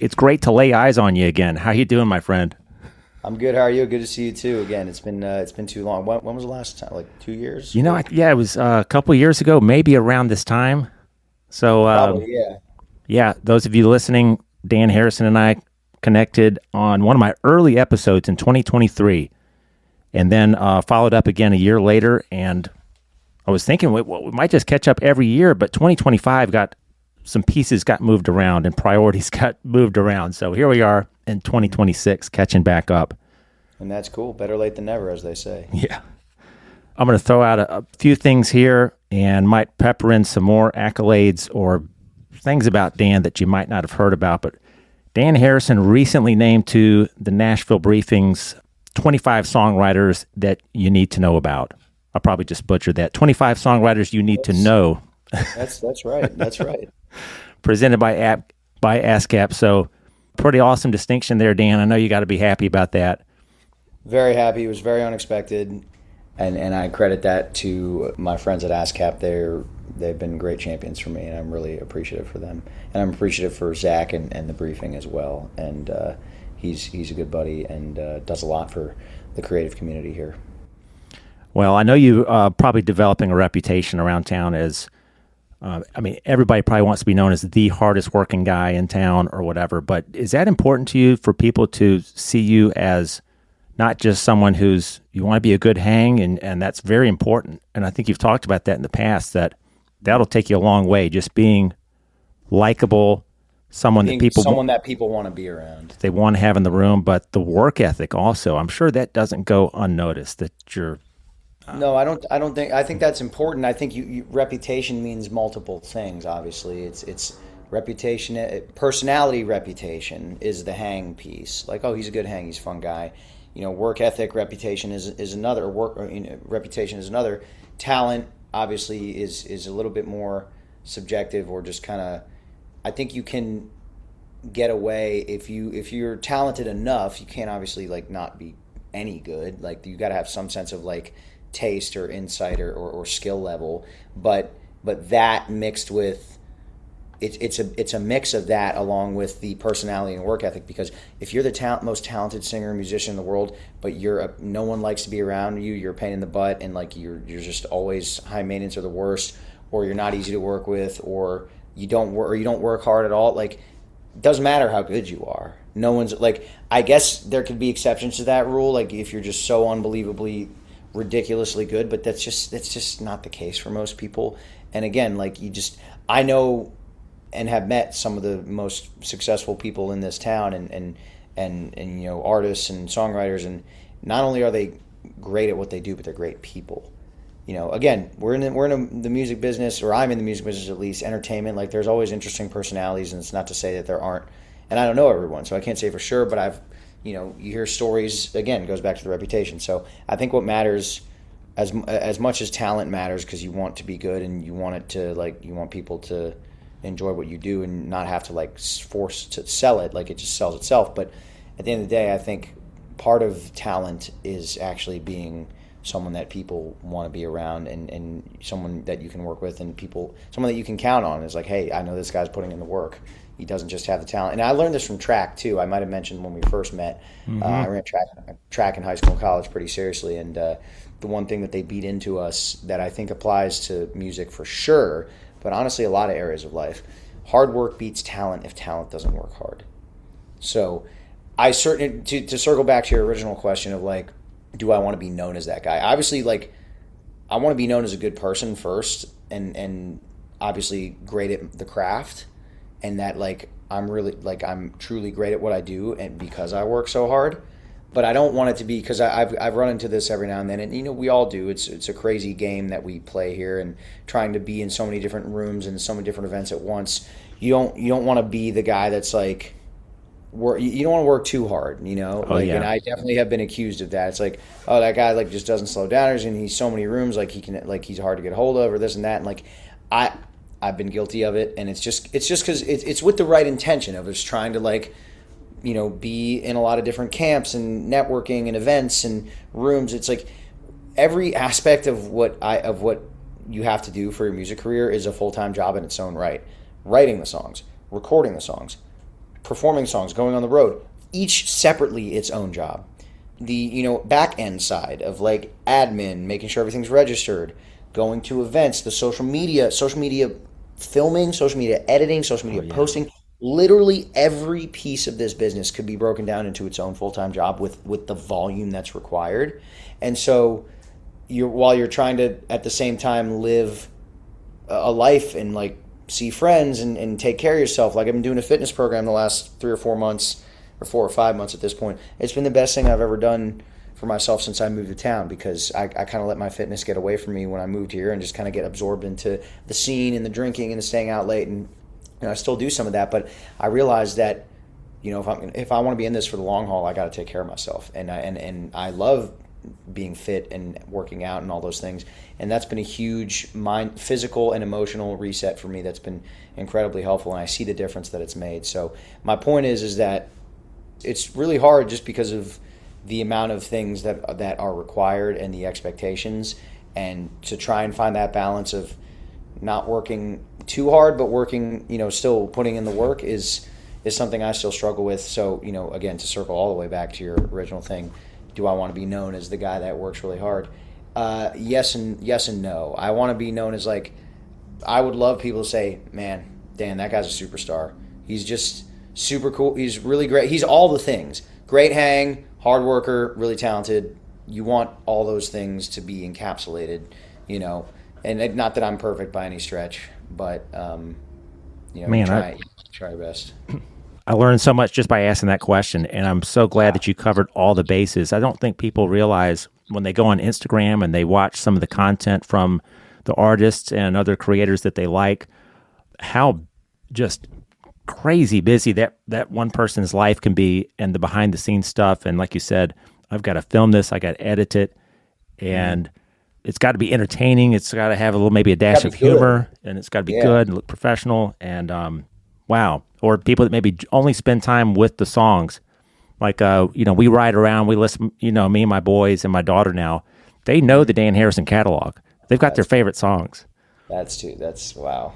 It's great to lay eyes on you again. How you doing, my friend? I'm good. How are you? Good to see you too. Again, it's been too long. When was the last time? Like 2 years? Yeah, it was a couple years ago, maybe around this time. So, Probably, yeah. yeah, those of you listening, Dan Harrison and I connected on one of my early episodes in 2023, and then followed up again a year later. And I was thinking we might just catch up every year, but 2025 got some pieces got moved around and priorities got moved around. So here we are in 2026 catching back up. And that's cool. Better late than never, as they say. Yeah. I'm going to throw out a few things here and might pepper in some more accolades or things about Dan that you might not have heard about. But Dan Harrison recently named to the Nashville Briefing's 25 songwriters that you need to know about. I probably just butchered that. 25 songwriters you need to know. That's right. That's right. Presented by ASCAP. So pretty awesome distinction there, Dan. I know you got to be happy about that. Very happy. It was very unexpected. And I credit that to my friends at ASCAP. They've been great champions for me, and I'm really appreciative for them. And I'm appreciative for Zach and the briefing as well. And he's a good buddy and does a lot for the creative community here. Well, I know you probably developing a reputation around town as, everybody probably wants to be known as the hardest working guy in town or whatever. But is that important to you for people to see you as not just someone you want to be a good hang, and that's very important. And I think you've talked about that in the past, that'll take you a long way, just being likable, someone that people want to be around. They want to have in the room, but the work ethic also, I'm sure that doesn't go unnoticed, that you're... No, I think that's important. I think reputation means multiple things, obviously. It's reputation, personality reputation is the hang piece. Like, oh, he's a good hang, he's a fun guy. Work ethic, reputation is another. Reputation is another. Talent, obviously, is a little bit more subjective, or just kind of. I think you can get away if you're talented enough. You can't obviously not be any good. Like, you got to have some sense of taste or insight or skill level. But that mixed with. It's a mix of that along with the personality and work ethic, because if you're the most talented singer and musician in the world, but no one likes to be around you, you're a pain in the butt, and you're just always high maintenance or the worst, or you're not easy to work with, or you don't work hard at all. It doesn't matter how good you are. No one's I guess there could be exceptions to that rule, if you're just so unbelievably ridiculously good, but that's just not the case for most people. And again, I know and have met some of the most successful people in this town, and artists and songwriters, and not only are they great at what they do, but they're great people. Again, we're in the music business, or I'm in the music business at least, entertainment. There's always interesting personalities, and it's not to say that there aren't. And I don't know everyone, so I can't say for sure. But you hear stories. Again, it goes back to the reputation. So I think what matters as much as talent matters, because you want to be good and you want it to you want people to enjoy what you do and not have to force to sell it, it just sells itself. But at the end of the day, I think part of talent is actually being someone that people want to be around, and someone that you can work with, and someone that you can count on is hey, I know this guy's putting in the work. He doesn't just have the talent. And I learned this from track too. I might have mentioned when we first met. Mm-hmm. I ran track in high school and college pretty seriously, and the one thing that they beat into us that I think applies to music for sure, but honestly, a lot of areas of life, hard work beats talent if talent doesn't work hard. So I certainly, to circle back to your original question of do I want to be known as that guy? Obviously, I want to be known as a good person first, and obviously great at the craft, and that I'm truly great at what I do, and because I work so hard. But I don't want it to be, because I've run into this every now and then, and we all do. It's a crazy game that we play here, and trying to be in so many different rooms and so many different events at once. You don't want to be the guy that's you don't want to work too hard, Oh, yeah. And I definitely have been accused of that. It's oh, that guy just doesn't slow down, and he's so many rooms, he's hard to get hold of, or this and that, and I've been guilty of it, and it's just because it's with the right intention of us trying to be in a lot of different camps and networking and events and rooms. It's every aspect of what you have to do for your music career is a full-time job in its own right. Writing the songs, recording the songs, performing songs, going on the road, each separately its own job. The, back end side of like admin, making sure everything's registered, going to events, the social media filming, social media editing, social media posting. Literally every piece of this business could be broken down into its own full-time job with the volume that's required. And so while you're trying to at the same time live a life and like see friends and take care of yourself, like I've been doing a fitness program the last 3 or 4 months, or 4 or 5 months at this point. It's been the best thing I've ever done for myself since I moved to town, because I kind of let my fitness get away from me when I moved here and just kind of get absorbed into the scene and the drinking and the staying out late. And I still do some of that, but I realized that, if I want to be in this for the long haul, I got to take care of myself. And I love being fit and working out and all those things. And that's been a huge physical and emotional reset for me. That's been incredibly helpful. And I see the difference that it's made. So my point is that it's really hard just because of the amount of things that are required and the expectations, and to try and find that balance of not working too hard, but working, still putting in the work is something I still struggle with. So, again, to circle all the way back to your original thing, do I want to be known as the guy that works really hard? Yes and no. I want to be known as, like, I would love people to say, man, Dan, that guy's a superstar. He's just super cool. He's really great. He's all the things. Great hang, hard worker, really talented. You want all those things to be encapsulated, and not that I'm perfect by any stretch, but, try your best. I learned so much just by asking that question, and I'm so glad that you covered all the bases. I don't think people realize when they go on Instagram and they watch some of the content from the artists and other creators that they like, how just crazy busy that one person's life can be, and the behind the scenes stuff. And like you said, I've got to film this, I got to edit it, and it's got to be entertaining. It's got to have maybe a dash of humor, and it's got to be good and look professional. And wow. Or people that maybe only spend time with the songs. Like, we ride around, we listen, me and my boys and my daughter now, they know the Dan Harrison catalog. They've got their favorite songs. That's wow.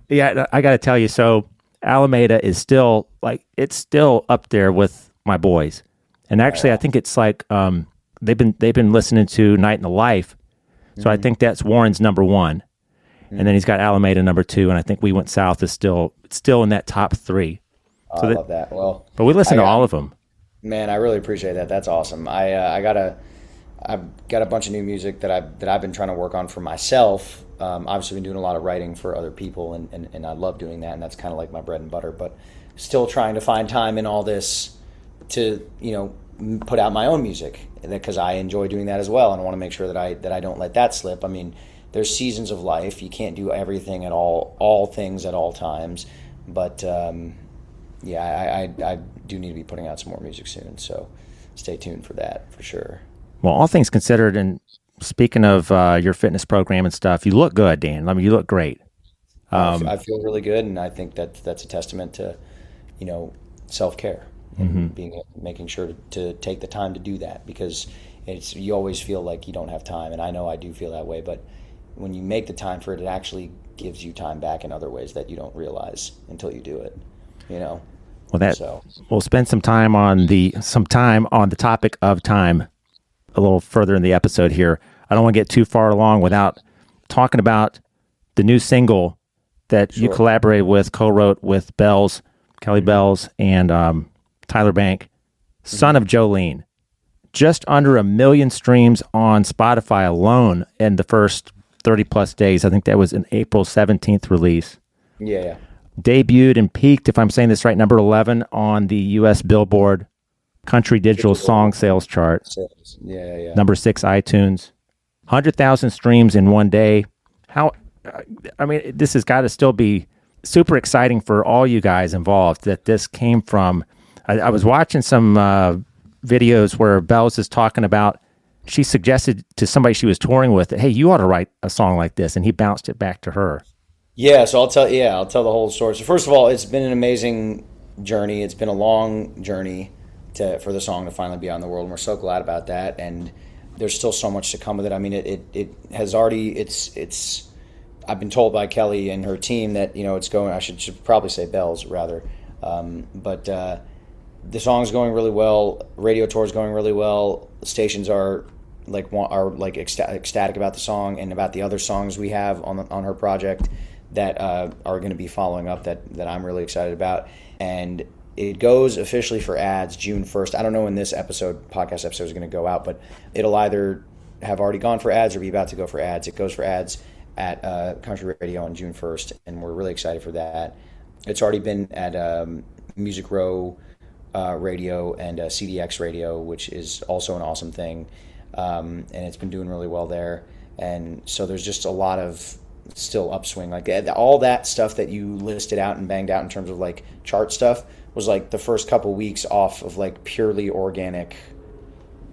Yeah, I got to tell you, so Alameda is still, it's still up there with my boys. And actually, I think it's like, they've been listening to Night in the Life. So I think that's Warren's number 1. And then he's got Alameda number 2, and I think We Went South is still in that top 3. So I love that. Well, but we listen to all of them. Man, I really appreciate that. That's awesome. I've got a bunch of new music that I've been trying to work on for myself. Obviously, been doing a lot of writing for other people, and I love doing that, and that's kind of like my bread and butter. But still trying to find time in all this to put out my own music, because I enjoy doing that as well, and I want to make sure that I don't let that slip. I mean, there's seasons of life. You can't do everything at all things at all times. But I do need to be putting out some more music soon. So stay tuned for that, for sure. Well, all things considered, and speaking of your fitness program and stuff, you look good, Dan. I mean, you look great. I feel really good, and I think that's a testament to, self-care and making sure to take the time to do that, because you always feel like you don't have time, and I know I do feel that way, but when you make the time for it, it actually gives you time back in other ways that you don't realize until you do it. Well, we'll spend some time on the topic of time a little further in the episode here. I don't want to get too far along without talking about the new single that you collaborated with, co-wrote with Kelly Bells, and Tyler Bank, Son of Jolene. Just under 1 million streams on Spotify alone in the first 30 plus days. I think that was an April 17th release. Yeah. Debuted and peaked, if I'm saying this right, number 11 on the U.S. Billboard Country Digital Song Sales Chart. Yeah. Number 6 iTunes. 100,000 streams in one day. This has got to still be super exciting for all you guys involved that this came from. I was watching some videos where Bells is talking about, she suggested to somebody she was touring with that, hey, you ought to write a song like this, and he bounced it back to her. Yeah, so I'll tell the whole story. So first of all, it's been an amazing journey. It's been a long journey for the song to finally be out in the world, and we're so glad about that. And there's still so much to come with it. I mean, it has already. I've been told by Kelly and her team that it's going. I should probably say Bells rather. But the song's going really well. Radio tour's going really well. The stations are ecstatic about the song and about the other songs we have on her project that are going to be following up that I'm really excited about. And it goes officially for ads June 1st. I don't know when this podcast episode is going to go out, but it'll either have already gone for ads or be about to go for ads. It goes for ads at Country Radio on June 1st, and we're really excited for that. It's already been at Music Row Radio and CDX Radio, which is also an awesome thing. And it's been doing really well there. And so there's just a lot of still upswing. Like all that stuff that you listed out and banged out in terms of like chart stuff was like the first couple weeks off of like purely organic,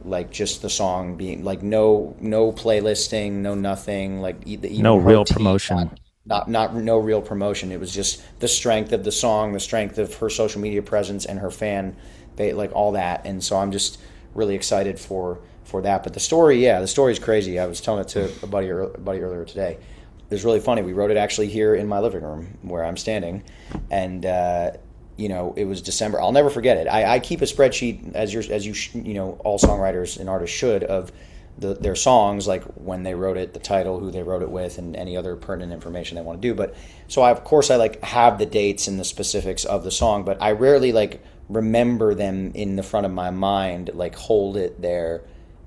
like just the song being like no playlisting, no nothing, like even no real promotion. No real promotion. It was just the strength of the song, the strength of her social media presence and her fan, like all that. And so I'm just really excited for that. But the story is crazy. I was telling it to a buddy earlier today. It was really funny. We wrote it actually here in my living room where I'm standing, and it was December. I'll never forget it. I keep a spreadsheet as all songwriters and artists should of their songs, like when they wrote it, the title, who they wrote it with, and any other pertinent information they want to do. But so I like have the dates and the specifics of the song, but I rarely like remember them in the front of my mind, like hold it there,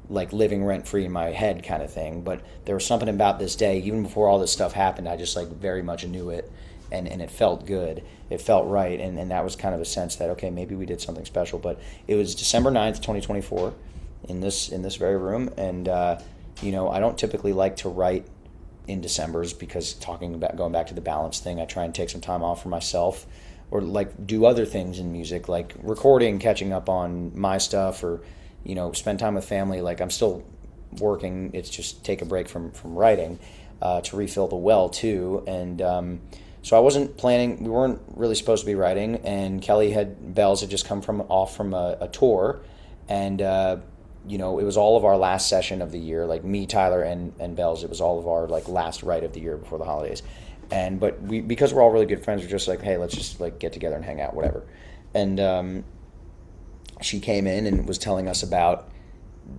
like living rent free in my head kind of thing. But there was something about this day, even before all this stuff happened, I just like very much knew it, and it felt good. It felt right, and that was kind of a sense that, okay, maybe we did something special. But it was December 9th, 2024 in this very room, and I don't typically like to write in Decembers because going back to the balance thing, I try and take some time off for myself, or like do other things in music, like recording, catching up on my stuff, or spend time with family. Like I'm still working. It's just take a break from writing to refill the well too. And so I wasn't planning. We weren't really supposed to be writing. And Bells had just come off from a tour, and it was all of our last session of the year. Like me, Tyler, and Bells. It was all of our like last write of the year before the holidays. But because we're all really good friends, we're just like, hey, let's just like get together and hang out, whatever. And she came in and was telling us about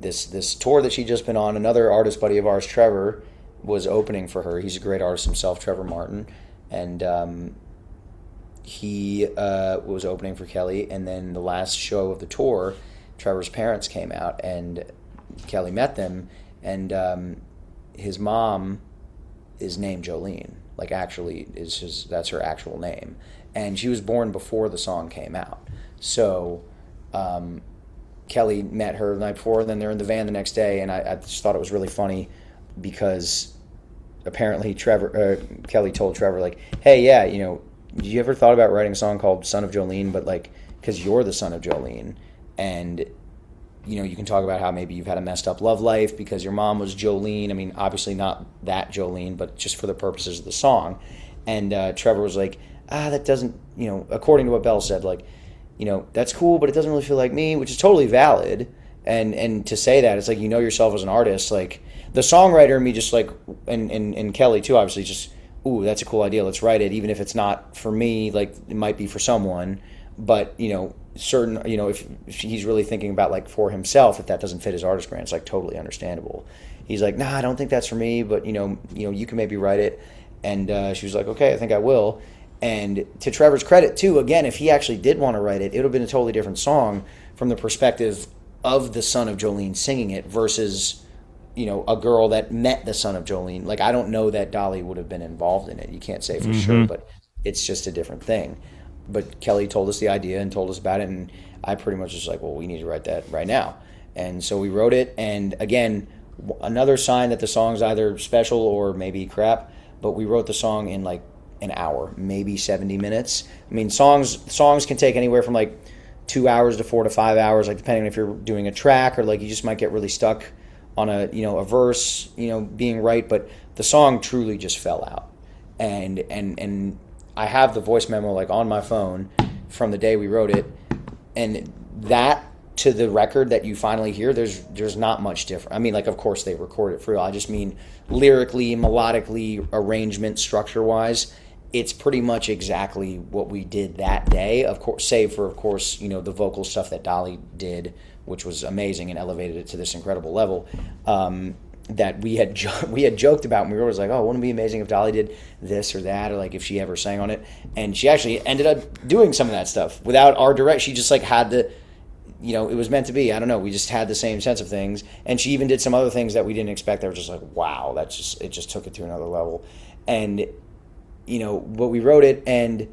this tour that she'd just been on. Another artist buddy of ours, Trevor, was opening for her. He's a great artist himself, Trevor Martin, and he was opening for Kelly. And then the last show of the tour, Trevor's parents came out, and Kelly met them, and his mom is named Jolene. Like actually that's her actual name, and she was born before the song came out. So Kelly met her the night before, and then they're in the van the next day, and I just thought it was really funny because apparently Kelly told Trevor, like, hey, yeah, did you ever thought about writing a song called Son of Jolene, but like, because you're the son of Jolene, and you can talk about how maybe you've had a messed up love life because your mom was Jolene. I mean, obviously not that Jolene, but just for the purposes of the song. And Trevor was like, that doesn't, according to what Bell said, like, that's cool, but it doesn't really feel like me, which is totally valid. And to say that, it's like, yourself as an artist, like the songwriter in me just like, and Kelly too, obviously just, ooh, that's a cool idea. Let's write it. Even if it's not for me, like it might be for someone, but if he's really thinking about like for himself, if that doesn't fit his artist brand, it's like totally understandable. He's like, nah, I don't think that's for me, but you can maybe write it. And she was like, okay, I think I will. And to Trevor's credit too, again, if he actually did want to write it, it would have been a totally different song from the perspective of the son of Jolene singing it versus a girl that met the son of Jolene. Like I don't know that Dolly would have been involved in it. You can't say for sure, but it's just a different thing. But Kelly told us the idea and told us about it, and I pretty much was like, well, we need to write that right now. And so we wrote it, and again, another sign that the song's either special or maybe crap, but we wrote the song in like an hour, maybe 70 minutes. I mean, songs can take anywhere from like 2 hours to 4 to 5 hours, like depending on if you're doing a track or like you just might get really stuck on a verse, being right, but the song truly just fell out. And I have the voice memo like on my phone from the day we wrote it, and that to the record that you finally hear, there's not much different. I mean, like of course they record it for real. I just mean lyrically, melodically, arrangement, structure wise, it's pretty much exactly what we did that day, of course, save for, of course, the vocal stuff that Dolly did, which was amazing and elevated it to this incredible level. That we had joked about, and we were always like, oh, wouldn't it be amazing if Dolly did this or that, or like if she ever sang on it. And she actually ended up doing some of that stuff without our direct. She just like had the, it was meant to be. I don't know. We just had the same sense of things. And she even did some other things that we didn't expect. That were just like, wow, it just took it to another level. And, but we wrote it, and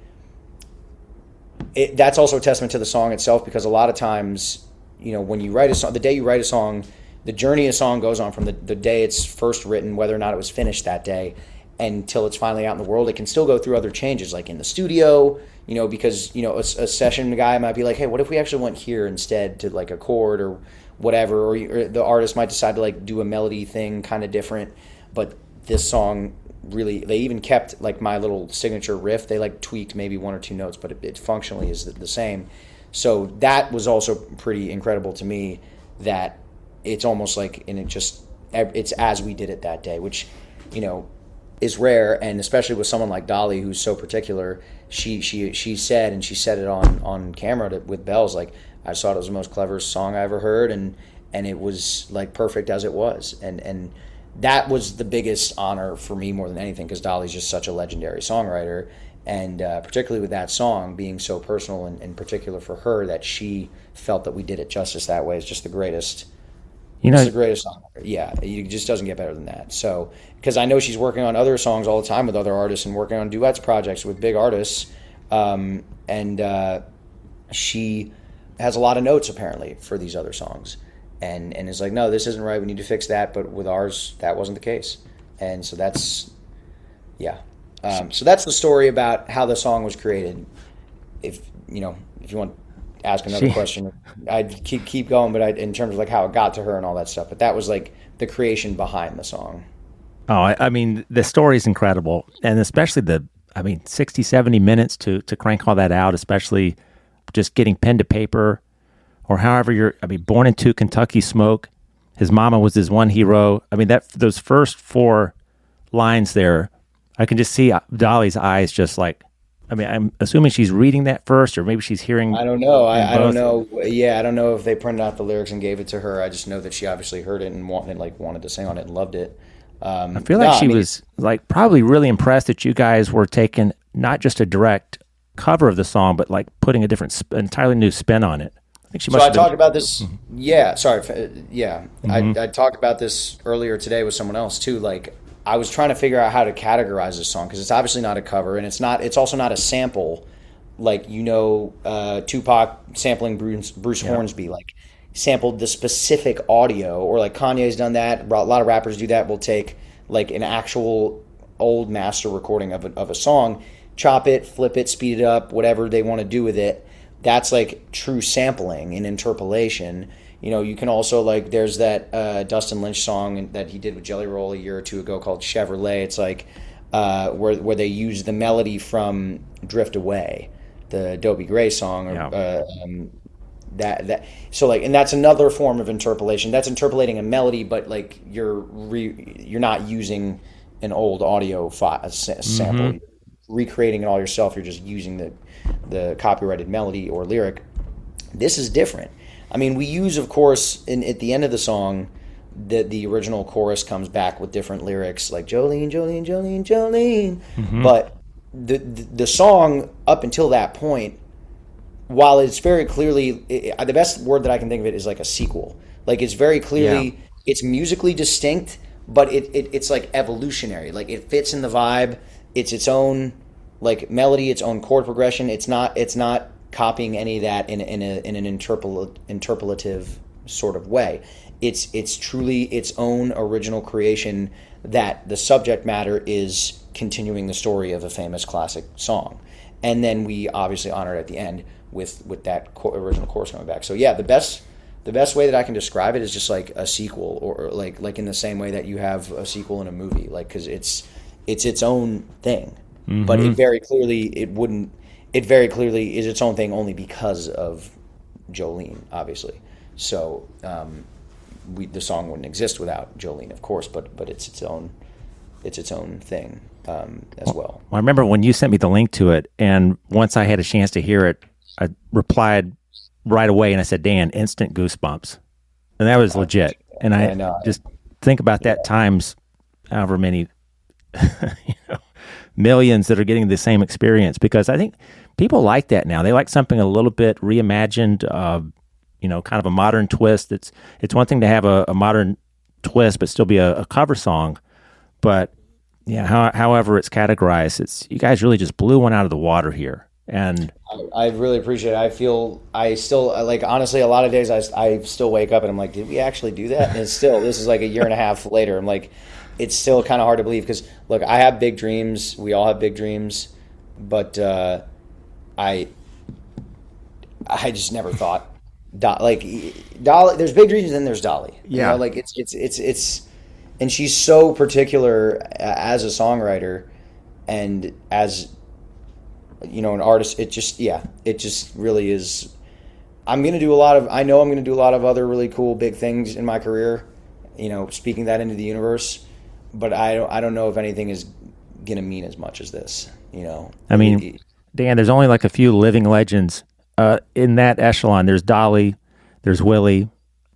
that's also a testament to the song itself, because a lot of times, when you write a song, the day you write a song, the journey of a song goes on from the day it's first written, whether or not it was finished that day, until it's finally out in the world. It can still go through other changes, like in the studio, because, a session guy might be like, hey, what if we actually went here instead to like a chord or whatever, or the artist might decide to like do a melody thing kind of different. But this song, really, they even kept like my little signature riff. They like tweaked maybe one or two notes, but it functionally is the same. So that was also pretty incredible to me, that it's almost like, and it's as we did it that day, which, is rare. And especially with someone like Dolly, who's so particular, she said, and she said it on camera with bells, like, I just thought it was the most cleverest song I ever heard, and it was like perfect as it was. And that was the biggest honor for me more than anything, because Dolly's just such a legendary songwriter, and particularly with that song being so personal and particular for her, that she felt that we did it justice that way is just the greatest. It's the greatest song. Yeah, it just doesn't get better than that. So, because I know she's working on other songs all the time with other artists and working on duets projects with big artists, and she has a lot of notes apparently for these other songs. And is like, no, this isn't right, we need to fix that. But with ours, that wasn't the case. And so that's, yeah. So that's the story about how the song was created. If you want to ask another question, I'd keep going, but in terms of like how it got to her and all that stuff. But that was like the creation behind the song. Oh, I mean, the story is incredible. And especially 60, 70 minutes to crank all that out, especially just getting pen to paper, or however born into Kentucky Smoke. His mama was his one hero. I mean, those first 4 lines there, I can just see Dolly's eyes just like, I'm assuming she's reading that first, or maybe she's hearing. I don't know. I don't know. Yeah, I don't know if they printed out the lyrics and gave it to her. I just know that she obviously heard it and wanted to sing on it and loved it. I feel like she was like probably really impressed that you guys were taking not just a direct cover of the song, but like putting a entirely new spin on it. I think she must. So I talked about this. Mm-hmm. Yeah, sorry. Yeah, mm-hmm. I talked about this earlier today with someone else too. Like, I was trying to figure out how to categorize this song, because it's obviously not a cover, and it's also not a sample, like, Tupac sampling Bruce Hornsby, like sampled the specific audio, or like Kanye's done that. A lot of rappers do that. Will take like an actual old master recording of a song, chop it, flip it, speed it up, whatever they want to do with it. That's like true sampling and interpolation. You can also, like, there's that Dustin Lynch song that he did with Jelly Roll a year or two ago called Chevrolet. It's like where they use the melody from Drift Away, the Dobie Gray song. So like, and that's another form of interpolation. That's interpolating a melody, but like you're not using an old audio sample, mm-hmm. recreating it all yourself. You're just using the copyrighted melody or lyric. This is different. We use, of course, at the end of the song, the original chorus comes back with different lyrics, like Jolene, Jolene, Jolene, Jolene. Mm-hmm. But the song up until that point, while it's very clearly, the best word that I can think of it is like a sequel. Like, it's very clearly, it's musically distinct, but it's like evolutionary. Like, it fits in the vibe. It's its own like melody, its own chord progression. It's not copying any of that in an interpolative sort of way. It's truly its own original creation, that the subject matter is continuing the story of a famous classic song, and then we obviously honor it at the end with that original chorus coming back. So yeah, the best way that I can describe it is just like a sequel, or like in the same way that you have a sequel in a movie, like, because it's its own thing, mm-hmm. but it very clearly is its own thing only because of Jolene, obviously. So the song wouldn't exist without Jolene, of course, but it's its own it's its own thing as well. I remember when you sent me the link to it, and once I had a chance to hear it, I replied right away and I said, Dan, instant goosebumps. And that was legit. And I know. just think about that times however many you know, millions that are getting the same experience, because I think people like that now. They like something a little bit reimagined, kind of a modern twist. It's one thing to have a modern twist, but still be a cover song. But yeah, however it's categorized, you guys really just blew one out of the water here. And I really appreciate it. I still like, honestly, a lot of days I still wake up and I'm like, did we actually do that? And it's still, this is like a year and a half later. I'm like, it's still kind of hard to believe, because look, I have big dreams. We all have big dreams, but I just never thought Dolly. There's big dreams and then there's Dolly. Yeah. Like it's, and she's so particular as a songwriter and as an artist. It just really is. I know I'm going to do a lot of other really cool big things in my career, speaking that into the universe, but I don't know if anything is going to mean as much as this, I mean, Dan, there's only like a few living legends in that echelon. There's Dolly, there's Willie.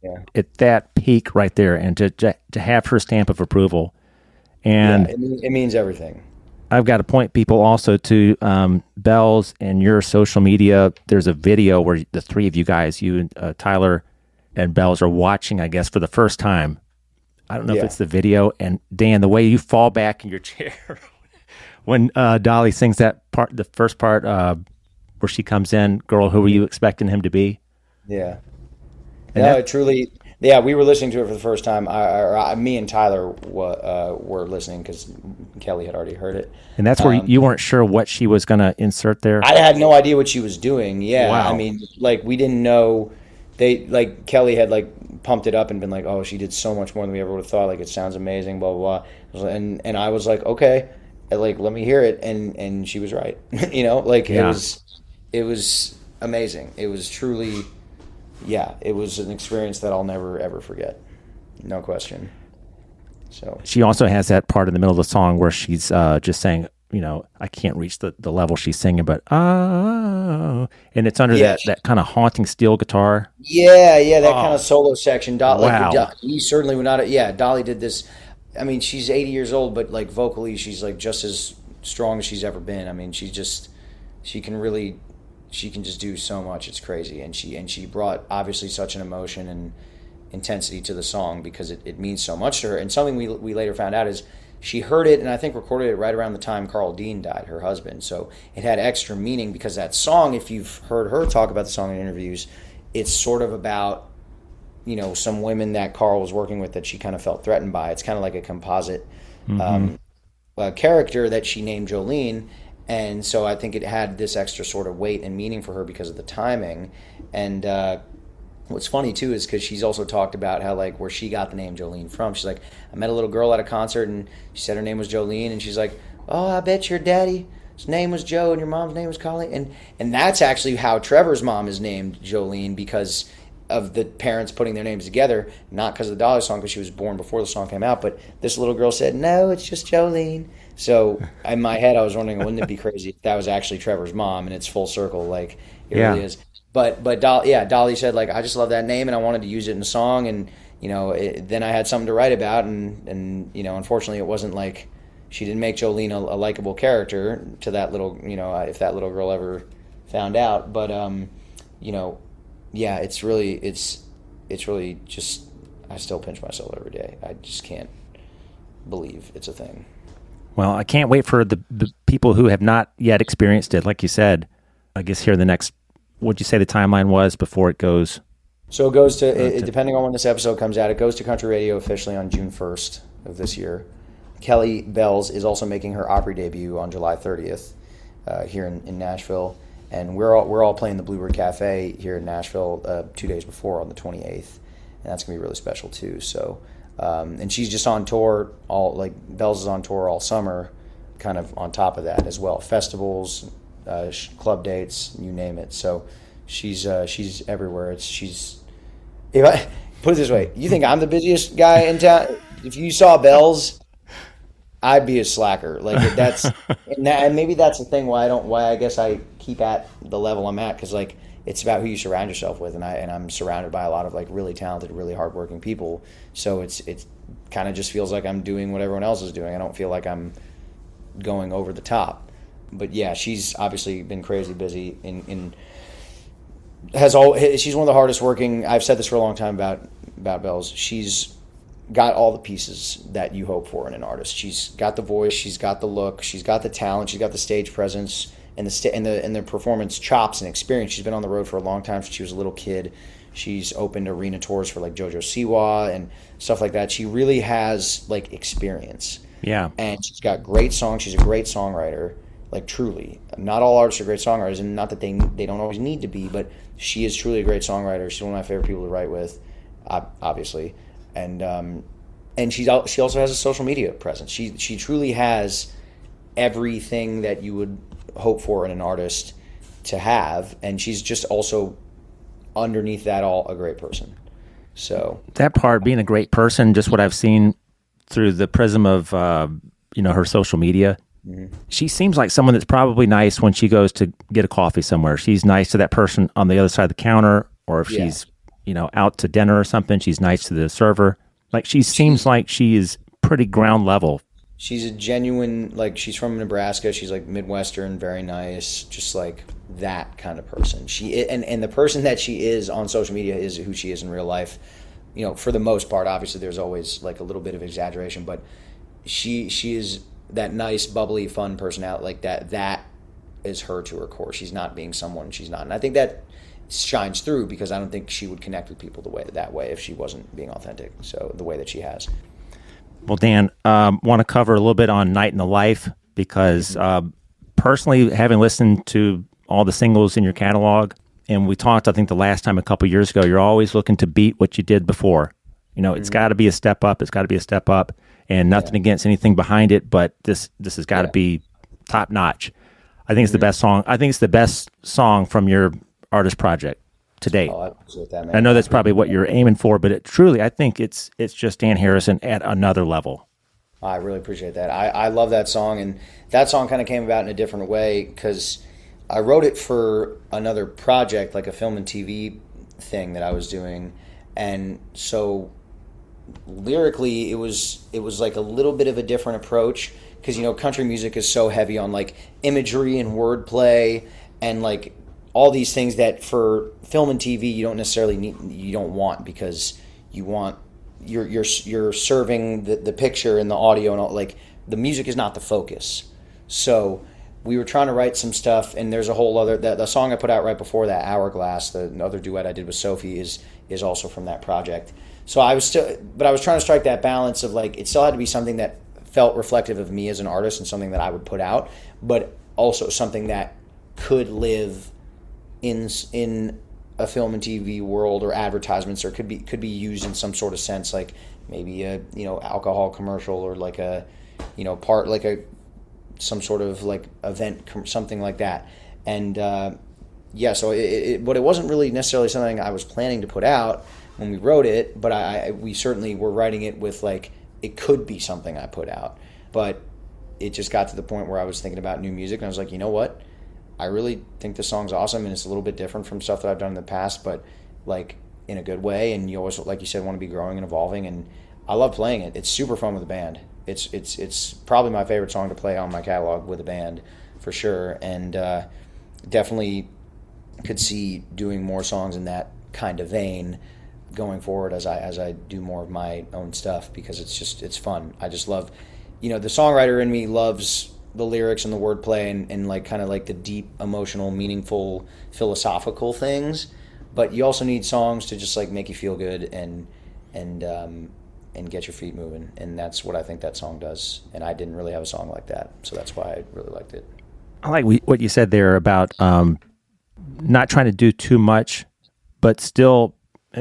Yeah. At that peak right there, and to have her stamp of approval, and it means everything. I've got to point people also to Bells and your social media. There's a video where the three of you guys, you and Tyler and Bells, are watching, I guess, for the first time. I don't know if it's the video. And Dan, the way you fall back in your chair when Dolly sings that part, the first part where she comes in, girl, who were you expecting him to be? Yeah. And No, truly. Yeah, we were listening to it for the first time. Me and Tyler were listening because Kelly had already heard it. And that's where you weren't sure what she was going to insert there? I had no idea what she was doing. Yeah. Wow. I mean, like, we didn't know. Kelly had, like, pumped it up and been like, oh, she did so much more than we ever would have thought. Like, it sounds amazing, blah, blah, blah. And I was like, okay, like, let me hear it. And she was right. It was amazing. It was truly... Yeah, it was an experience that I'll never, ever forget. No question. So she also has that part in the middle of the song where she's just saying, I can't reach the level she's singing, but and it's under that kind of haunting steel guitar. Yeah, that kind of solo section. Wow. We certainly would not. Dolly did this. I mean, she's 80 years old, but like vocally, she's like just as strong as she's ever been. I mean, she can just do so much. It's crazy. And she brought obviously such an emotion and intensity to the song because it means so much to her. And something we later found out is she heard it and I think recorded it right around the time Carl Dean died, her husband. So it had extra meaning because that song, if you've heard her talk about the song in interviews, it's sort of about, some women that Carl was working with that she kind of felt threatened by. It's kind of like a composite character that she named Jolene. And so I think it had this extra sort of weight and meaning for her because of the timing. And what's funny, too, is because she's also talked about how, like, where she got the name Jolene from. She's like, I met a little girl at a concert, and she said her name was Jolene. And she's like, oh, I bet your daddy's name was Joe and your mom's name was Colleen. And that's actually how Trevor's mom is named Jolene, because of the parents putting their names together, not because of the Dolly song, because she was born before the song came out. But this little girl said, no, it's just Jolene. So in my head, I was wondering, wouldn't it be crazy if that was actually Trevor's mom and it's full circle, like it really is. But Dolly said, like, I just love that name and I wanted to use it in a song, and then I had something to write about, and unfortunately, it wasn't like she didn't make Jolene a likable character to that little, if that little girl ever found out. But it's really just, I still pinch myself every day. I just can't believe it's a thing. Well, I can't wait for the people who have not yet experienced it. Like you said, I guess here the next, what'd you say the timeline was before it goes? So it goes to, depending on when this episode comes out, it goes to country radio officially on June 1st of this year. Kelly Bells is also making her Opry debut on July 30th here in Nashville. And we're all playing the Bluebird Cafe here in Nashville 2 days before on the 28th. And that's going to be really special too. So... and she's just on tour Bells is on tour all summer, kind of on top of that as well. Festivals, club dates, you name it. So she's everywhere. If I put it this way, you think I'm the busiest guy in town? If you saw Bells, I'd be a slacker. Like that's and maybe that's the thing why I guess I keep at the level I'm at, because like it's about who you surround yourself with, and I'm surrounded by a lot of like really talented, really hardworking people. So it's kind of just feels like I'm doing what everyone else is doing. I don't feel like I'm going over the top. But yeah, she's obviously been crazy busy she's one of the hardest working. I've said this for a long time about Bells. She's got all the pieces that you hope for in an artist. She's got the voice, she's got the look, she's got the talent, she's got the stage presence and the performance chops and experience. She's been on the road for a long time since she was a little kid. She's opened arena tours for like JoJo Siwa and stuff like that. She really has like experience. Yeah. And she's got great songs. She's a great songwriter. Like truly, not all artists are great songwriters, and not that they don't always need to be, but she is truly a great songwriter. She's one of my favorite people to write with, obviously, and she also has a social media presence. She truly has everything that you would hope for in an artist to have, and she's just also underneath that all a great person. So that part, being a great person, just what I've seen through the prism of her social media. Mm-hmm. She seems like someone that's probably nice when she goes to get a coffee somewhere. She's nice to that person on the other side of the counter, or if she's out to dinner or something, she's nice to the server. Like she seems like she is pretty ground level. She's a genuine, like she's from Nebraska. She's like Midwestern, very nice, just like that kind of person. And the person that she is on social media is who she is in real life. For the most part, obviously there's always like a little bit of exaggeration, but she is that nice, bubbly, fun personality. Like that is her to her core. She's not being someone she's not. And I think that shines through, because I don't think she would connect with people that way if she wasn't being authentic. So the way that she has. Well, Dan, want to cover a little bit on Night in the Life, because personally, having listened to all the singles in your catalog, and we talked, I think the last time a couple years ago, you're always looking to beat what you did before. It's got to be a step up. It's got to be a step up, and nothing against anything behind it, but this has got to be top notch. I think it's the best song. I think it's the best song from your artist project to date. Oh, I appreciate that, man. I know that's probably what you're aiming for, but truly, I think it's just Dan Harrison at another level. I really appreciate that. I love that song, and that song kind of came about in a different way because I wrote it for another project, like a film and TV thing that I was doing, and so lyrically it was like a little bit of a different approach, because country music is so heavy on like imagery and wordplay and like all these things that for film and TV you don't necessarily need, you don't want, because you're serving the picture and the audio and all, like the music is not the focus. So we were trying to write some stuff, and there's a whole other the song I put out right before that, Hourglass, the other duet I did with Sophie, is also from that project. So I was trying to strike that balance of like it still had to be something that felt reflective of me as an artist and something that I would put out, but also something that could live in a film and TV world or advertisements, or could be used in some sort of sense, like maybe a alcohol commercial, or like a part like a some sort of like event, something like that. And but it wasn't really necessarily something I was planning to put out when we wrote it, but we certainly were writing it with like it could be something I put out. But it just got to the point where I was thinking about new music, and I was like, you know what? I really think this song's awesome, and it's a little bit different from stuff that I've done in the past, but like in a good way. And you always, like you said, want to be growing and evolving, and I love playing it. It's super fun with a band. It's probably my favorite song to play on my catalog with a band, for sure. And definitely could see doing more songs in that kind of vein going forward as I do more of my own stuff, because it's fun. I just love, the songwriter in me loves the lyrics and the wordplay and like kind of like the deep, emotional, meaningful, philosophical things. But you also need songs to just like make you feel good and get your feet moving. And that's what I think that song does. And I didn't really have a song like that, so that's why I really liked it. I like what you said there about not trying to do too much, but still.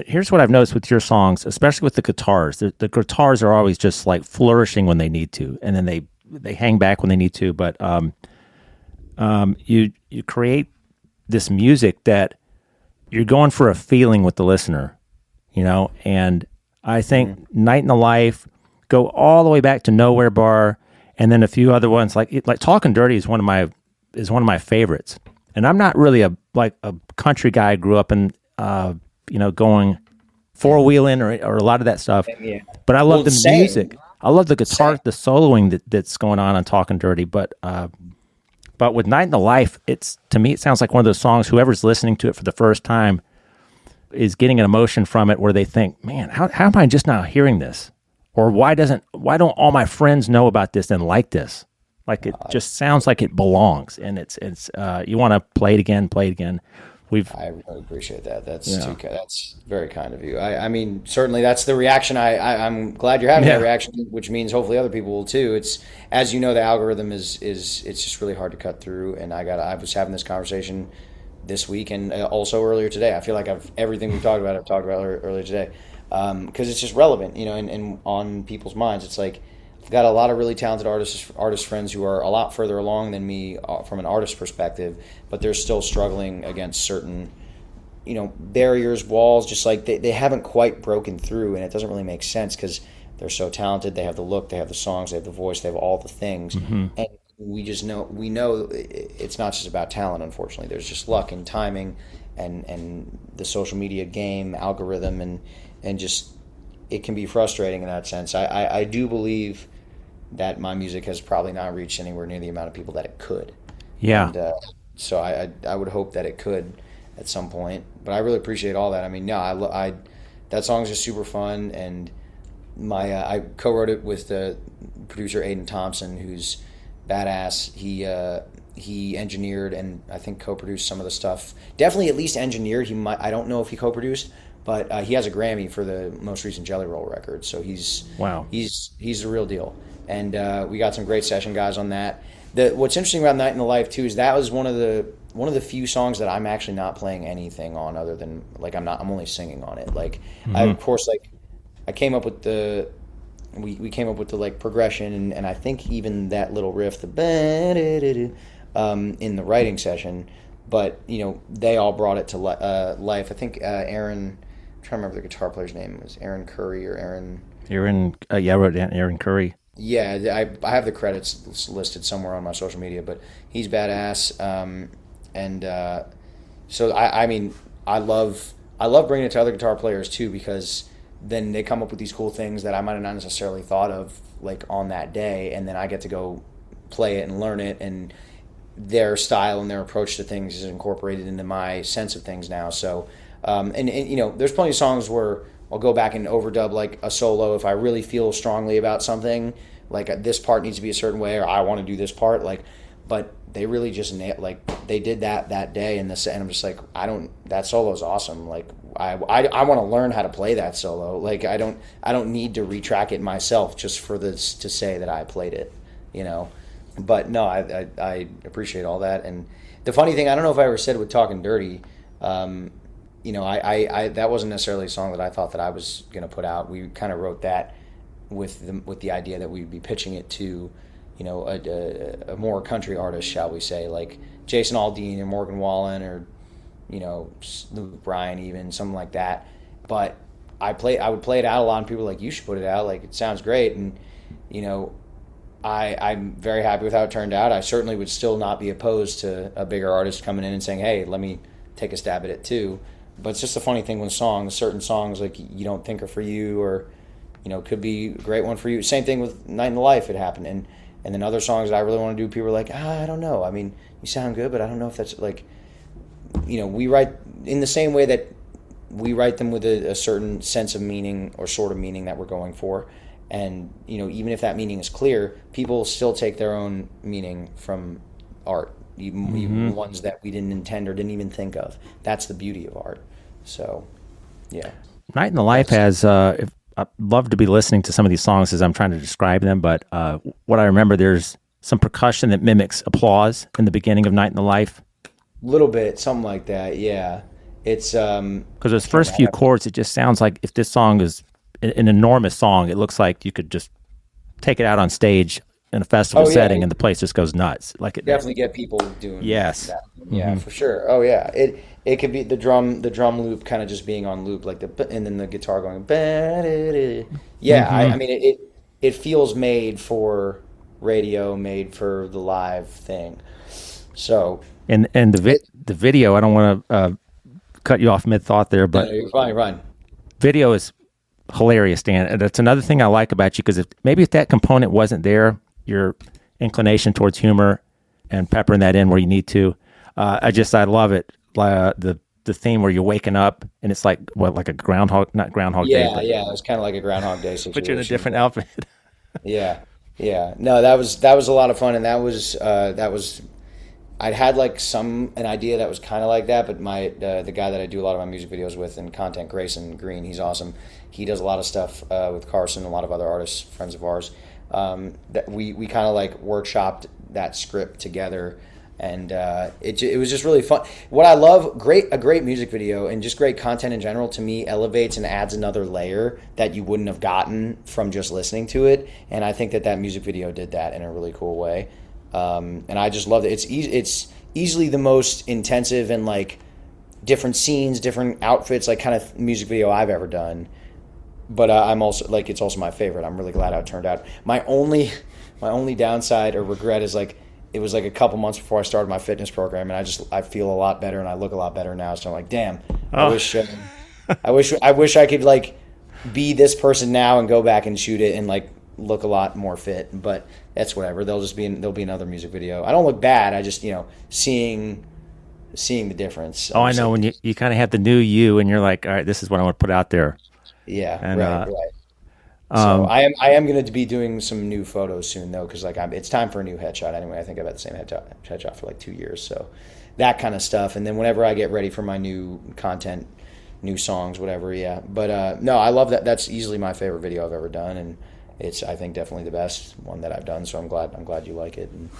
Here's what I've noticed with your songs, especially with the guitars. The guitars are always just like flourishing when they need to, and then they hang back when they need to. But you create this music that you're going for a feeling with the listener, and I think Night in the Life, go all the way back to Nowhere Bar, and then a few other ones like Talking Dirty is one of my favorites. And I'm not really a country guy. I grew up in going four wheeling or a lot of that stuff. Yeah. But I love the Same. music. I love the guitar, Same. the soloing that's going on Talking Dirty. But with Night in the Life, to me it sounds like one of those songs. Whoever's listening to it for the first time is getting an emotion from it, where they think, "Man, how am I just now hearing this?" Or why don't all my friends know about this and like this? Like it just sounds like it belongs, and it's you want to play it again. I really appreciate that. That's very kind of you. I mean, certainly that's the reaction. I'm glad you're having that reaction, which means hopefully other people will too. It's, as you know, the algorithm is it's just really hard to cut through. And I was having this conversation this week and also earlier today. I feel like everything I've talked about earlier today, because it's just relevant, and on people's minds. It's like, I've got a lot of really talented artist friends who are a lot further along than me from an artist perspective, but they're still struggling against certain, barriers, walls, just like they haven't quite broken through, and it doesn't really make sense because they're so talented. They have the look, they have the songs, they have the voice, they have all the things, and we know it's not just about talent. Unfortunately, there's just luck and timing, and the social media game algorithm, and just it can be frustrating in that sense. I do believe that my music has probably not reached anywhere near the amount of people that it could. Yeah. And so I would hope that it could at some point. But I really appreciate all that. I mean, that song's just super fun, and I co-wrote it with the producer Aiden Thompson, who's badass. He engineered and I think co-produced some of the stuff. Definitely at least engineered. I don't know if he co-produced, but he has a Grammy for the most recent Jelly Roll record. So he's the real deal. And we got some great session guys on that. What's interesting about Night in the Life too is that was one of the few songs that I'm actually not playing anything on other than I'm only singing on it. Like I came up with we came up with the progression and I think even that little riff, the in the writing session, but they all brought it to life. I think Aaron, I'm trying to remember the guitar player's name, was Aaron Curry or Aaron. I wrote down Aaron Curry. Yeah, I have the credits listed somewhere on my social media, but he's badass. So I mean, I love bringing it to other guitar players too, because then they come up with these cool things that I might have not necessarily thought of on that day, and then I get to go play it and learn it, and their style and their approach to things is incorporated into my sense of things now. So, and there's plenty of songs where I'll go back and overdub a solo if I really feel strongly about something, this part needs to be a certain way, or I want to do this part, but they really just they did that day, and I'm just that solo is awesome. I want to learn how to play that solo. I don't need to retrack it myself just for this to say that I played it, But no, I appreciate all that. And the funny thing, I don't know if I ever said with Talking Dirty, I that wasn't necessarily a song that I thought that I was going to put out. We kind of wrote that with the idea that we'd be pitching it to, a more country artist, shall we say, like Jason Aldean or Morgan Wallen or, Luke Bryan, even something like that. But I would play it out a lot, and people were like, you should put it out. It sounds great. And, I'm very happy with how it turned out. I certainly would still not be opposed to a bigger artist coming in and saying, hey, let me take a stab at it too. But it's just a funny thing when certain songs you don't think are for you, or could be a great one for you. Same thing with Night in the Life, it happened. And then other songs that I really want to do, people are like, I don't know. I mean, you sound good, but I don't know if that's we write in the same way that we write them with a certain sense of meaning or sort of meaning that we're going for. And, even if that meaning is clear, people still take their own meaning from art, even ones that we didn't intend or didn't even think of. That's the beauty of art. So, yeah. Night in the Life has, I'd love to be listening to some of these songs as I'm trying to describe them, but what I remember, there's some percussion that mimics applause in the beginning of Night in the Life. Little bit, something like that, yeah. It's because those first few chords, it just sounds like if this song is an enormous song, it looks like you could just take it out on stage in a festival setting, and the place just goes nuts. It definitely get people doing yes, that. Yeah, for sure. Oh yeah, it could be the drum loop kind of just being on loop, and then the guitar going. Yeah, I mean it feels made for radio made for the live thing. So And the video, I don't want to cut you off mid thought there, no, but you're fine, Ryan. video is hilarious, Dan. And that's another thing I like about you, because if that component wasn't there, your inclination towards humor and peppering that in where you need to, I love it. The theme where you're waking up and it's like like a not Groundhog Day, but Yeah, it was kind of like a Groundhog Day situation. put you in a different outfit. Yeah, yeah. No, that was a lot of fun, and that was I'd had like an idea that was kind of like that, but the guy that I do a lot of my music videos with and content, Grayson Green, he's awesome. He does a lot of stuff with Carson and a lot of other artists, friends of ours. That we kind of like workshopped that script together, and it was just really fun. What I love, a great music video and just great content in general, to me, elevates and adds another layer that you wouldn't have gotten from just listening to it. And I think that music video did that in a really cool way. And I just loved it. It's easily the most intensive and like different scenes, different outfits, like kind of music video I've ever done. But I'm also like, it's also my favorite. I'm really glad how it turned out. My only downside or regret is like, it was like a couple months before I started my fitness program, and I feel a lot better and I look a lot better now. So I'm like, damn, I wish I could like be this person now and go back and shoot it and like look a lot more fit. But that's whatever. There'll be another music video. I don't look bad. I just, seeing the difference. Oh, I know, when you kind of have the new you and you're like, all right, this is what I want to put out there. Yeah, and, right. So I am going to be doing some new photos soon though, because like it's time for a new headshot anyway. I think I've had the same headshot for like 2 years, so that kind of stuff. And then whenever I get ready for my new content, new songs, whatever, yeah. But no, I love that. That's easily my favorite video I've ever done, and it's, I think, definitely the best one that I've done. So I'm glad you like it. And,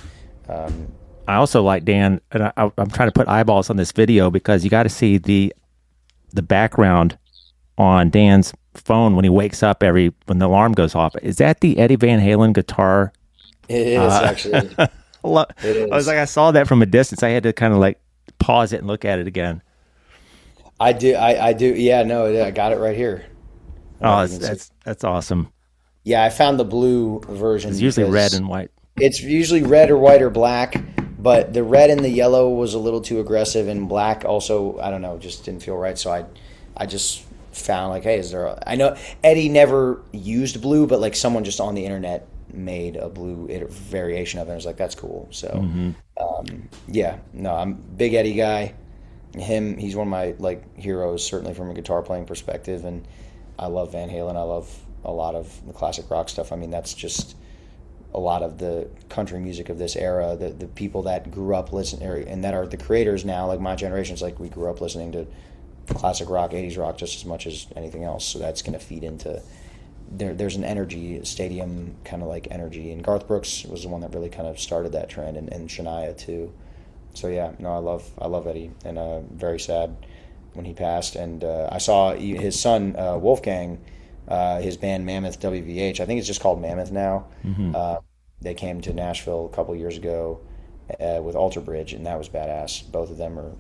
I also like, Dan, and I'm trying to put eyeballs on this video because you got to see the background on Dan's phone when he wakes up when the alarm goes off. Is that the Eddie Van Halen guitar? It is actually. It is. I was like, I saw that from a distance. I had to kind of like pause it and look at it again. I do. Yeah, no, I got it right here. That's awesome. Yeah, I found the blue version. It's usually red and white. It's usually red or white or black, but the red and the yellow was a little too aggressive, and black also, I don't know, just didn't feel right. So I just found like, hey, I know Eddie never used blue, but like someone just on the internet made a blue variation of it. I was like, that's cool. So yeah, no, I'm a big Eddie guy. He's one of my like heroes, certainly from a guitar playing perspective, and I love Van Halen. I love a lot of the classic rock stuff. I mean, that's just a lot of the country music of this era. The people that grew up listening and that are the creators now, like my generation, it's like we grew up listening to classic rock, 80s rock, just as much as anything else. So that's going to feed into there's an energy, stadium kind of like energy. And Garth Brooks was the one that really kind of started that trend, and Shania too. So yeah, no, I love Eddie, and very sad when he passed. And I saw his son Wolfgang, his band Mammoth WVH. I think it's just called Mammoth now. They came to Nashville a couple years ago with Alter Bridge, and that was badass. Both of them are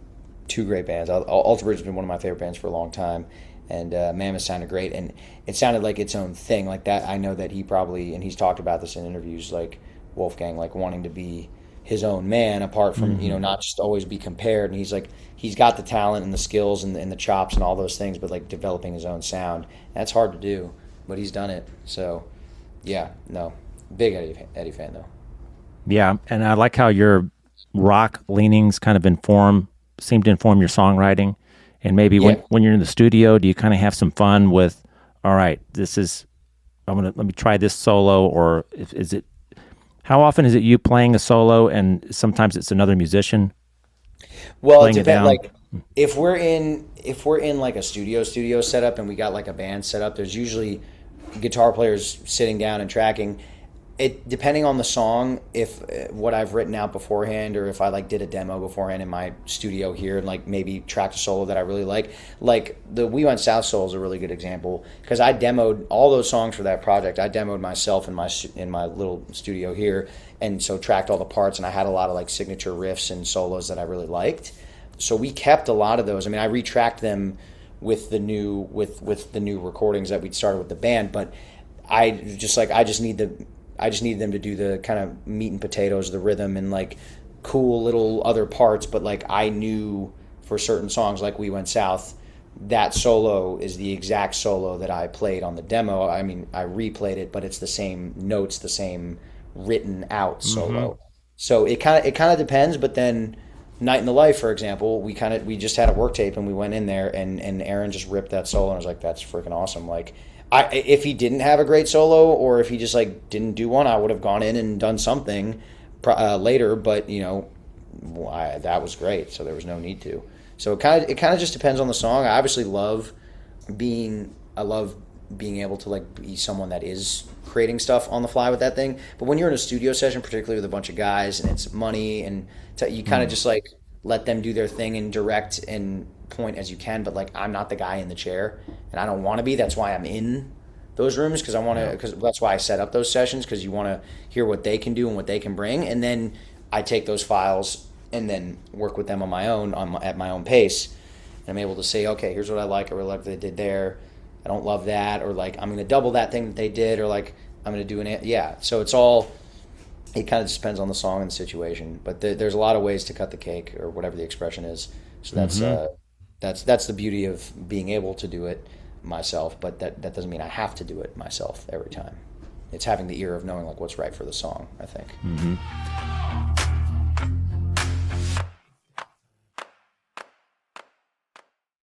two great bands. Alter Bridge has been one of my favorite bands for a long time, and Mammoth sounded great, and it sounded like its own thing. Like that, I know that he probably, and he's talked about this in interviews, like Wolfgang, like wanting to be his own man, apart from not just always be compared. And he's like, he's got the talent and the skills and the chops and all those things, but like developing his own sound, that's hard to do, but he's done it. So yeah, no, big Eddie fan though. Yeah, and I like how your rock leanings kind of seem to inform your songwriting. And maybe when you're in the studio, do you kind of have some fun with, all right, let me try this solo, or how often is it you playing a solo and sometimes it's another musician? Well, it depends. Like if we're in like a studio setup and we got like a band set up, there's usually guitar players sitting down and tracking. It depending on the song, if what I've written out beforehand, or if I like did a demo beforehand in my studio here and like maybe tracked a solo that I really like the We Went South solo is a really good example, because I demoed all those songs for that project. I demoed myself in my little studio here, and so tracked all the parts, and I had a lot of like signature riffs and solos that I really liked. So we kept a lot of those. I mean, I retracked them with the new recordings that we'd started with the band, but I just need I just needed them to do the kind of meat and potatoes, the rhythm, and like cool little other parts. But like I knew for certain songs, like We Went South, that solo is the exact solo that I played on the demo. I mean, I replayed it, but it's the same notes, the same written out solo. So it kind of depends. But then Night in the Life, for example, we just had a work tape and we went in there and Aaron just ripped that solo and I was like, that's freaking awesome. Like if he didn't have a great solo or if he just like didn't do one, I would have gone in and done something later. But that was great, so there was no need to. So it kind of just depends on the song. I obviously I love being able to like be someone that is creating stuff on the fly with that thing. But when you're in a studio session, particularly with a bunch of guys and it's money and you kind of just like let them do their thing and direct and point as you can. But like I'm not the guy in the chair and I don't want to be. That's why I'm in those rooms because that's why I set up those sessions because you want to hear what they can do and what they can bring. And then I take those files and then work with them on my own at my own pace. And I'm able to say, okay, here's what I like. I really like what they did there. I don't love that, or like I'm going to double that thing that they did, or like I'm going to do So it kind of just depends on the song and the situation. But there's a lot of ways to cut the cake, or whatever the expression is. So that's the beauty of being able to do it myself. But that doesn't mean I have to do it myself every time. It's having the ear of knowing like what's right for the song, I think.